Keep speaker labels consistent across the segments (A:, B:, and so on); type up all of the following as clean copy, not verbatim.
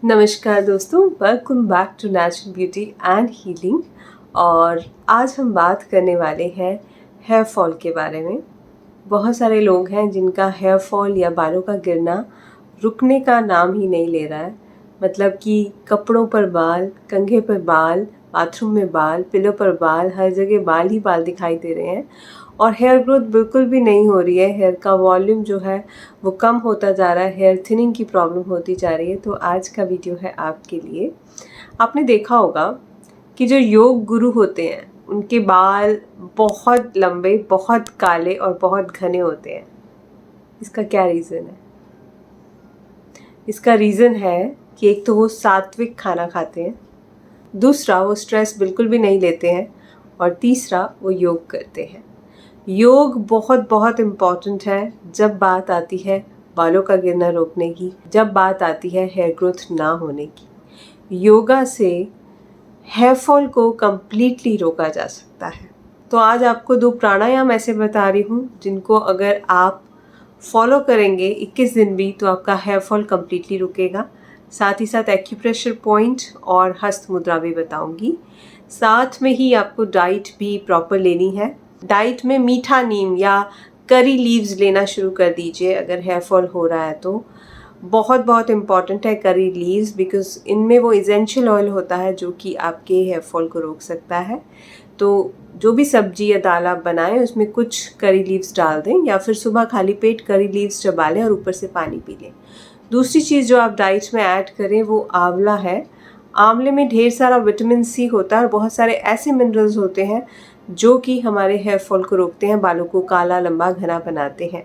A: नमस्कार दोस्तों, welcome back to natural beauty and healing. और आज हम बात करने वाले हैं हेयर फॉल के बारे में। बहुत सारे लोग हैं जिनका हेयर फॉल या बालों का गिरना रुकने का नाम ही नहीं ले रहा है। मतलब कि कपड़ों पर बाल, कंघे पर बाल, बाथरूम में बाल, पिलो पर बाल, हर जगह बाल ही बाल दिखाई दे रहे हैं और हेयर ग्रोथ बिल्कुल भी नहीं हो रही है। हेयर का वॉल्यूम जो है वो कम होता जा रहा है, हेयर थिनिंग की प्रॉब्लम होती जा रही है। तो आज का वीडियो है आपके लिए। आपने देखा होगा कि जो योग गुरु होते हैं उनके बाल बहुत लंबे, बहुत काले और बहुत घने होते हैं। इसका क्या रीज़न है? इसका रीज़न है कि एक तो वो सात्विक खाना खाते हैं, दूसरा वो स्ट्रेस बिल्कुल भी नहीं लेते हैं और तीसरा वो योग करते हैं। योग बहुत बहुत इम्पॉर्टेंट है जब बात आती है बालों का गिरना रोकने की, जब बात आती है हेयर ग्रोथ ना होने की। योगा से हेयर फॉल को कम्प्लीटली रोका जा सकता है। तो आज आपको 2 प्राणायाम ऐसे बता रही हूँ जिनको अगर आप फॉलो करेंगे 21 दिन भी तो आपका हेयर फॉल कम्प्लीटली रुकेगा। साथ ही साथ एक्यूप्रेशर पॉइंट और हस्त मुद्रा भी बताऊंगी। साथ में ही आपको डाइट भी प्रॉपर लेनी है। डाइट में मीठा नीम या करी लीव्स लेना शुरू कर दीजिए अगर हेयर फॉल हो रहा है तो। बहुत बहुत इम्पॉर्टेंट है करी लीव्स, बिकॉज इनमें वो इसेंशियल ऑयल होता है जो कि आपके हेयर फॉल को रोक सकता है। तो जो भी सब्जी या दाल आप बनाएं उसमें कुछ करी लीव्स डाल दें या फिर सुबह खाली पेट करी लीव्स चबा लें और ऊपर से पानी पी लें। दूसरी चीज़ जो आप डाइट में ऐड करें वो आंवला है। आंवले में ढेर सारा विटामिन सी होता है और बहुत सारे ऐसे मिनरल्स होते हैं जो कि हमारे हेयर फॉल को रोकते हैं, बालों को काला, लंबा, घना बनाते हैं।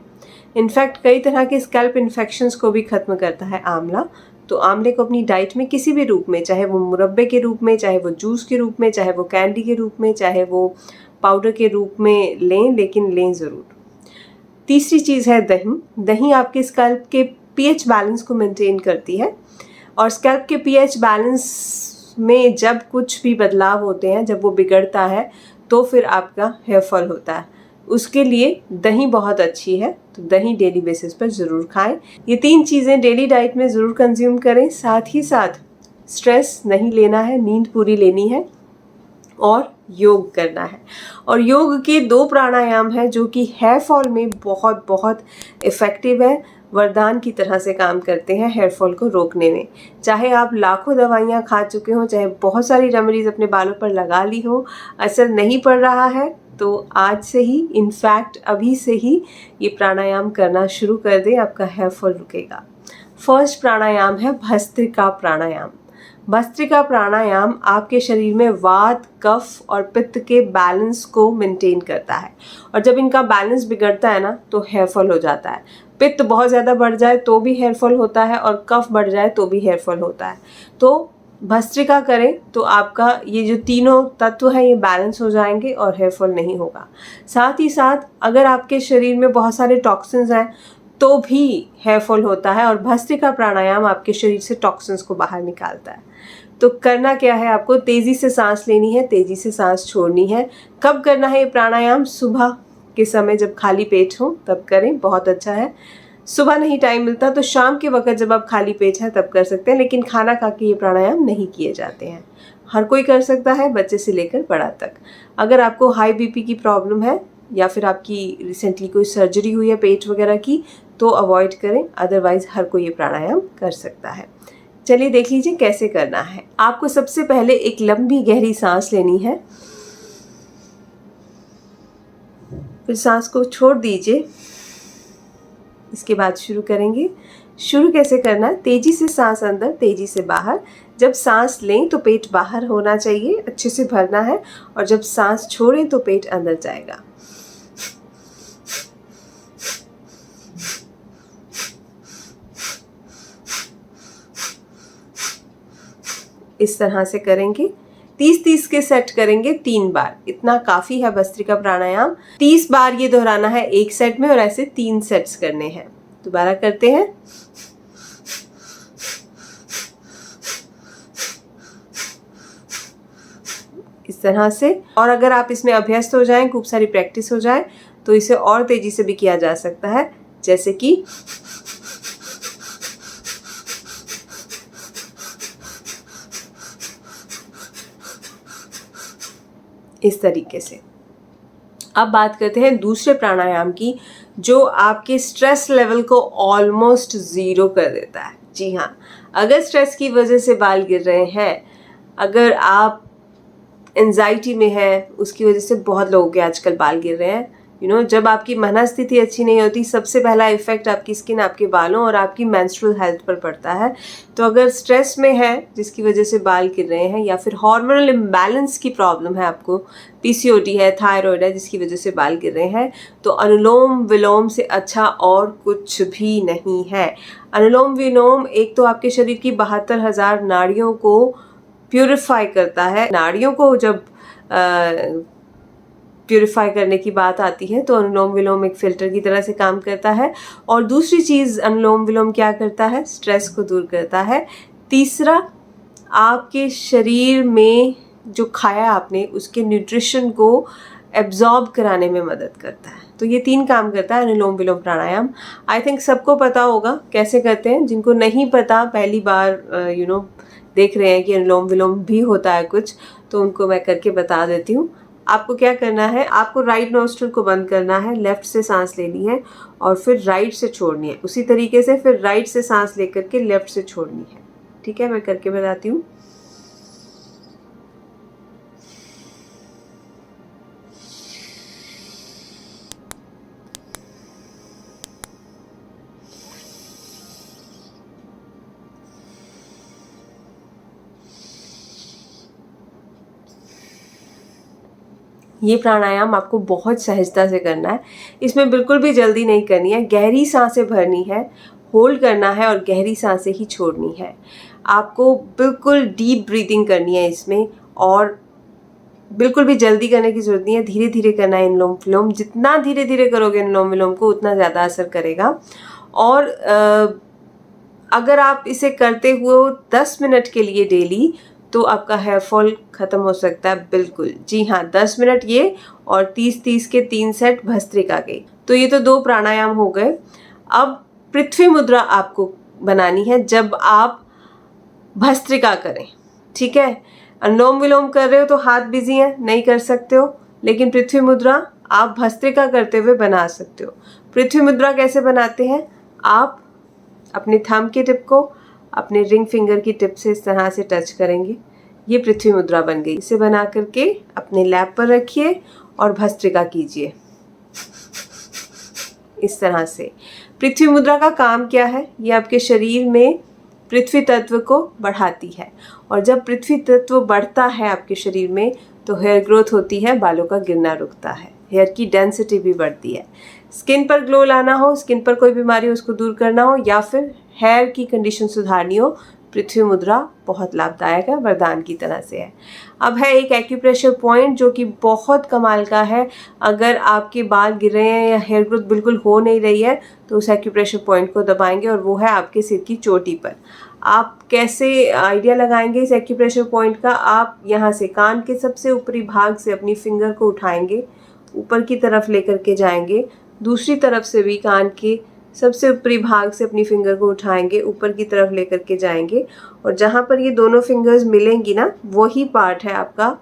A: इनफैक्ट कई तरह के स्कैल्प इन्फेक्शंस को भी ख़त्म करता है आंवला। तो आंवले को अपनी डाइट में किसी भी रूप में, चाहे वो मुरब्बे के रूप में, चाहे वो जूस के रूप में, चाहे वो कैंडी के रूप में, चाहे वो पाउडर के रूप में लें, लेकिन लें ज़रूर। तीसरी चीज़ है दही। दही आपके स्कैल्प के पीएच बैलेंस को मेंटेन करती है और स्कैल्प के पीएच बैलेंस में जब कुछ भी बदलाव होते हैं, जब वो बिगड़ता है तो फिर आपका हेयर फॉल होता है। उसके लिए दही बहुत अच्छी है, तो दही डेली बेसिस पर ज़रूर खाएं। ये 3 चीज़ें डेली डाइट में ज़रूर कंज्यूम करें। साथ ही साथ स्ट्रेस नहीं लेना है, नींद पूरी लेनी है और योग करना है। और योग के 2 प्राणायाम हैं जो कि हेयर फॉल में बहुत बहुत इफ़ेक्टिव है, वरदान की तरह से काम करते हैं हेयर फॉल को रोकने में। चाहे आप लाखों दवाइयाँ खा चुके हों, चाहे बहुत सारी रेमेडीज़ अपने बालों पर लगा ली हो, असर नहीं पड़ रहा है, तो आज से ही, इनफैक्ट अभी से ही ये प्राणायाम करना शुरू कर दें, आपका हेयर फॉल रुकेगा। फर्स्ट प्राणायाम है भस्त्रिका प्राणायाम। भस्त्रिका प्राणायाम आपके शरीर में वात, कफ और पित्त के बैलेंस को मेंटेन करता है और जब इनका बैलेंस बिगड़ता है ना तो हेयर फॉल हो जाता है। पित्त बहुत ज़्यादा बढ़ जाए तो भी हेयर फॉल होता है और कफ बढ़ जाए तो भी हेयर फॉल होता है। तो भस्त्रिका करें तो आपका ये जो तीनों तत्व हैं ये बैलेंस हो जाएंगे और हेयर फॉल नहीं होगा। साथ ही साथ अगर आपके शरीर में बहुत सारे टॉक्सिन्स हैं तो भी हेयर फॉल होता है और भस्त्रिका प्राणायाम आपके शरीर से टॉक्सिन्स को बाहर निकालता है। तो करना क्या है, आपको तेज़ी से सांस लेनी है, तेज़ी से सांस छोड़नी है। कब करना है ये प्राणायाम? सुबह के समय जब खाली पेट हो तब करें, बहुत अच्छा है। सुबह नहीं टाइम मिलता तो शाम के वक्त जब आप खाली पेट हैं तब कर सकते हैं, लेकिन खाना खा के ये प्राणायाम नहीं किए जाते हैं। हर कोई कर सकता है, बच्चे से लेकर बड़ा तक। अगर आपको हाई बीपी की प्रॉब्लम है या फिर आपकी रिसेंटली कोई सर्जरी हुई है पेट वगैरह की तो अवॉइड करें, अदरवाइज़ हर कोई ये प्राणायाम कर सकता है। चलिए देख लीजिए कैसे करना है। आपको सबसे पहले एक लंबी गहरी सांस लेनी है, फिर सांस को छोड़ दीजिए। इसके बाद शुरू करेंगे। शुरू कैसे करना है? तेज़ी से सांस अंदर, तेज़ी से बाहर। जब सांस लें तो पेट बाहर होना चाहिए, अच्छे से भरना है, और जब सांस छोड़ें तो पेट अंदर जाएगा। इस तरह से करेंगे। 30-30 के सेट करेंगे 3 बार, इतना काफ़ी है भस्त्रिका प्राणायाम। 30 बार ये दोहराना है एक सेट में और ऐसे 3 सेट्स करने हैं। दोबारा करते हैं। इस तरह से। और अगर आप इसमें अभ्यस्त हो जाएं, खूब सारी प्रैक्टिस हो जाए तो इसे और तेज़ी से भी किया जा सकता है, जैसे कि इस तरीके से। अब बात करते हैं दूसरे प्राणायाम की, जो आपके स्ट्रेस लेवल को ऑलमोस्ट ज़ीरो कर देता है। जी हाँ, अगर स्ट्रेस की वजह से बाल गिर रहे हैं, अगर आप एंजाइटी में है, उसकी वजह से बहुत लोगों के आजकल बाल गिर रहे हैं। जब आपकी मनस्थिति अच्छी नहीं होती, सबसे पहला इफेक्ट आपकी स्किन, आपके बालों और आपकी मेंस्ट्रुअल हेल्थ पर पड़ता है। तो अगर स्ट्रेस में है जिसकी वजह से बाल गिर रहे हैं, या फिर हार्मोनल इम्बैलेंस की प्रॉब्लम है आपको, पीसीओडी है, थायराइड है, जिसकी वजह से बाल गिर रहे हैं, तो अनुलोम विलोम से अच्छा और कुछ भी नहीं है। अनुलोम विलोम एक तो आपके शरीर की 72,000 नाड़ियों को प्यूरिफाई करता है। नाड़ियों को जब प्यूरिफाई करने की बात आती है तो अनुलोम विलोम एक फ़िल्टर की तरह से काम करता है। और दूसरी चीज़ अनुलोम विलोम क्या करता है, स्ट्रेस को दूर करता है। तीसरा, आपके शरीर में जो खाया आपने उसके न्यूट्रिशन को एब्जॉर्ब कराने में मदद करता है। तो ये 3 काम करता है अनुलोम विलोम प्राणायाम। आई थिंक सबको पता होगा कैसे करते हैं। जिनको नहीं पता, पहली बार देख रहे हैं कि अनुलोम विलोम भी होता है कुछ, तो उनको मैं करके बता देती हूँ। आपको क्या करना है, आपको राइट नोस्ट्रल को बंद करना है, लेफ्ट से सांस लेनी है और फिर राइट से छोड़नी है। उसी तरीके से फिर राइट से सांस लेकर के लेफ्ट से छोड़नी है। ठीक है, मैं करके बताती हूँ। ये प्राणायाम आपको बहुत सहजता से करना है। इसमें बिल्कुल भी जल्दी नहीं करनी है। गहरी सांसें भरनी है, होल्ड करना है और गहरी सांसें ही छोड़नी है। आपको बिल्कुल डीप ब्रीदिंग करनी है इसमें, और बिल्कुल भी जल्दी करने की ज़रूरत नहीं है। धीरे धीरे करना है अनुलोम विलोम। जितना धीरे धीरे करोगे अनुलोम विलोम को, उतना ज़्यादा असर करेगा। और अगर आप इसे करते हुए 10 मिनट के लिए डेली, तो आपका हेयर फॉल ख़त्म हो सकता है बिल्कुल। जी हाँ, 10 मिनट ये और 30-30 के 3 सेट भस्त्रिका के। तो ये तो 2 प्राणायाम हो गए। अब पृथ्वी मुद्रा आपको बनानी है जब आप भस्त्रिका करें। ठीक है, अनुलोम विलोम कर रहे हो तो हाथ बिजी हैं, नहीं कर सकते हो, लेकिन पृथ्वी मुद्रा आप भस्त्रिका करते हुए बना सकते हो। पृथ्वी मुद्रा कैसे बनाते हैं, आप अपने थंब के टिप को अपने रिंग फिंगर की टिप से इस तरह से टच करेंगे। ये पृथ्वी मुद्रा बन गई। इसे बना करके अपने लैप पर रखिए और भस्त्रिका कीजिए इस तरह से। पृथ्वी मुद्रा का काम क्या है, ये आपके शरीर में पृथ्वी तत्व को बढ़ाती है, और जब पृथ्वी तत्व बढ़ता है आपके शरीर में तो हेयर ग्रोथ होती है, बालों का गिरना रुकता है, हेयर की डेंसिटी भी बढ़ती है। स्किन पर ग्लो लाना हो, स्किन पर कोई बीमारी हो उसको दूर करना हो, या फिर हेयर की कंडीशन सुधारनी हो, पृथ्वी मुद्रा बहुत लाभदायक है, वरदान की तरह से है। अब है एक एक्यूप्रेशर पॉइंट जो कि बहुत कमाल का है। अगर आपके बाल गिर रहे हैं या हेयर ग्रोथ बिल्कुल हो नहीं रही है तो उस एक्यूप्रेशर पॉइंट को दबाएंगे, और वो है आपके सिर की चोटी पर। आप कैसे आइडिया लगाएंगे इस एक्यूप्रेशर पॉइंट का, आप यहाँ से कान के सबसे ऊपरी भाग से अपनी फिंगर को उठाएंगे, ऊपर की तरफ लेकर के जाएंगे, दूसरी तरफ से भी कान के सबसे ऊपरी भाग से अपनी फिंगर को उठाएंगे, ऊपर की तरफ लेकर के जाएंगे, और जहाँ पर ये दोनों फिंगर्स मिलेंगी ना, वही पार्ट है आपका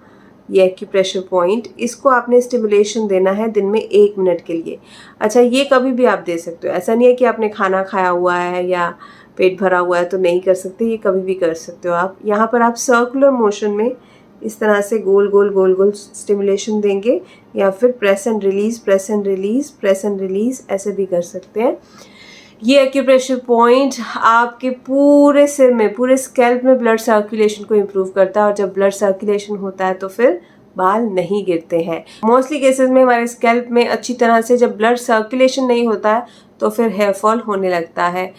A: ये एक्यूप्रेशर पॉइंट। इसको आपने स्टिमुलेशन देना है दिन में 1 मिनट के लिए। अच्छा, ये कभी भी आप दे सकते हो, ऐसा नहीं है कि आपने खाना खाया हुआ है या पेट भरा हुआ है तो नहीं कर सकते, ये कभी भी कर सकते हो आप। यहाँ पर आप सर्कुलर मोशन में इस तरह से गोल गोल गोल गोल स्टिमुलेशन देंगे, या फिर press and release, press and release, press and release, ऐसे भी कर सकते हैं। ये एक्यूप्रेशर पॉइंट आपके पूरे सिर में, पूरे स्कैल्प में ब्लड सर्कुलेशन को इम्प्रूव करता है, और जब ब्लड सर्कुलेशन होता है तो फिर बाल नहीं गिरते हैं। मोस्टली केसेस में हमारे स्कैल्प में अच्छी तरह से जब ब्लड सर्कुलेशन नहीं होता है तो फिर हेयर फॉल होने लगता है,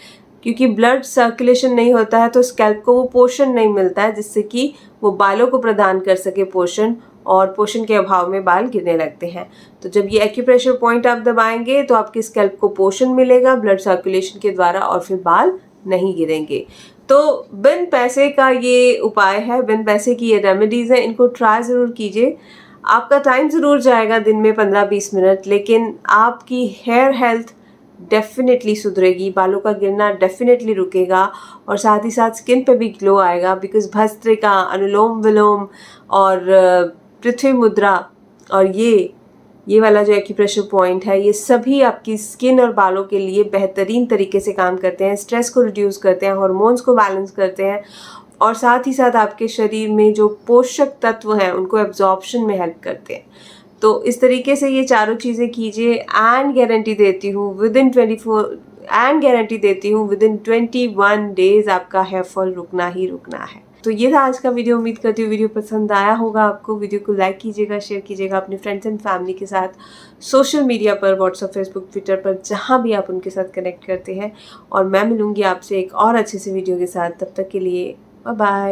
A: क्योंकि ब्लड सर्कुलेशन नहीं होता है तो स्कैल्प को वो पोषण नहीं मिलता है जिससे कि वो बालों को प्रदान कर सके पोषण, और पोषण के अभाव में बाल गिरने लगते हैं। तो जब ये एक्यूप्रेशर पॉइंट आप दबाएंगे तो आपके स्कैल्प को पोषण मिलेगा ब्लड सर्कुलेशन के द्वारा, और फिर बाल नहीं गिरेंगे। तो बिन पैसे का ये उपाय है, बिन पैसे की ये रेमेडीज़ हैं, इनको ट्राई ज़रूर कीजिए। आपका टाइम ज़रूर जाएगा दिन में 15-20 मिनट, लेकिन आपकी हेयर हेल्थ डेफिनेटली सुधरेगी, बालों का गिरना डेफिनेटली रुकेगा, और साथ ही साथ स्किन पे भी ग्लो आएगा, बिकॉज भस्त्रिका, अनुलोम विलोम और पृथ्वी मुद्रा और ये वाला जो एक्यूप्रेशर पॉइंट है, ये सभी आपकी स्किन और बालों के लिए बेहतरीन तरीके से काम करते हैं, स्ट्रेस को रिड्यूस करते हैं, हार्मोन्स को बैलेंस करते हैं और साथ ही साथ आपके शरीर में जो पोषक तत्व हैं उनको एब्जॉर्प्शन में हेल्प करते हैं। तो इस तरीके से ये चारों चीज़ें कीजिए एंड गारंटी देती हूँ विद इन 21 डेज आपका हेयर फॉल रुकना ही रुकना है। तो ये था आज का वीडियो। उम्मीद करती हूँ वीडियो पसंद आया होगा आपको। वीडियो को लाइक कीजिएगा, शेयर कीजिएगा अपने फ्रेंड्स एंड फैमिली के साथ, सोशल मीडिया पर, व्हाट्सएप, फेसबुक, ट्विटर पर, जहाँ भी आप उनके साथ कनेक्ट करते हैं। और मैं मिलूँगी आपसे एक और अच्छे से वीडियो के साथ। तब तक के लिए बाय बाय।